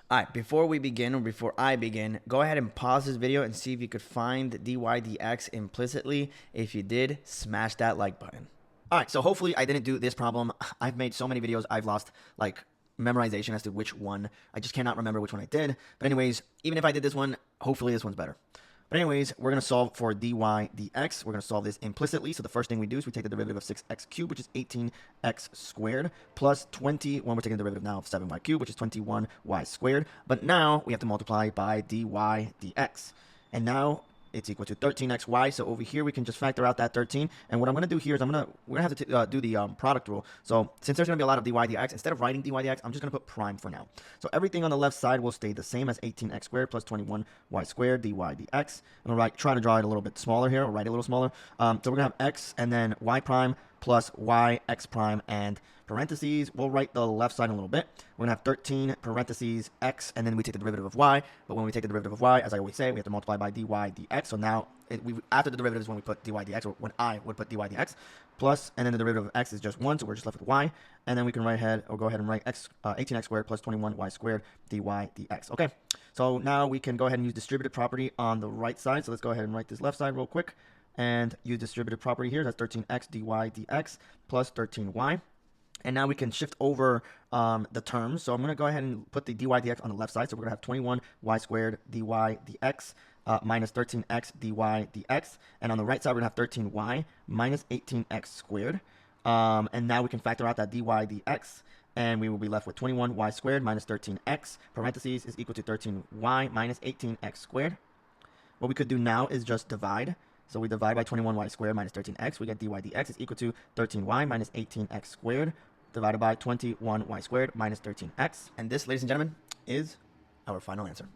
All right, before we begin, or before I begin, go ahead and pause this video and see if you could find dy dx implicitly. If you did, smash that like button. All right, so hopefully I didn't do this problem. I've made so many videos, I've lost like memorization as to which one. I just cannot remember which one I did. But anyways, even if I did this one, hopefully this one's better. But anyways, we're going to solve for dy dx. We're going to solve this implicitly. So the first thing we do is we take the derivative of 6x cubed, which is 18x squared, plus 21. We're taking the derivative now of 7y cubed, which is 21y squared. But now we have to multiply by dy dx. And now it's equal to 13xy. So over here, we can just factor out that 13. And what I'm going to do here is we're going to have to do the product rule. So since there's going to be a lot of dy dx, instead of writing dy dx, I'm just going to put prime for now. So everything on the left side will stay the same as 18x squared plus 21y squared dy dx. I'm going to try to draw it a little bit smaller here, or write it a little smaller. So we're going to have x and then y prime plus y x prime and parentheses. We'll write the left side in a little bit. We're going to have 13 parentheses x, and then we take the derivative of y. But when we take the derivative of y, as I always say, we have to multiply by dy dx. So now, after the derivative is when we put dy dx, or when I would put dy dx, plus, and then the derivative of x is just 1, so we're just left with y. And then we can go ahead and write 18x squared plus 21y squared dy dx. Okay, so now we can go ahead and use distributive property on the right side. So let's go ahead and write this left side real quick and use distributive property here. That's 13x dy dx plus 13y. And now we can shift over the terms. So I'm going to go ahead and put the dy dx on the left side. So we're going to have 21y squared dy dx minus 13x dy dx. And on the right side, we're going to have 13y minus 18x squared. And now we can factor out that dy dx. And we will be left with 21y squared minus 13x, parentheses, is equal to 13y minus 18x squared. What we could do now is just divide. So we divide by 21y squared minus 13x. We get dy dx is equal to 13y minus 18x squared divided by 21y squared minus 13x. And this, ladies and gentlemen, is our final answer.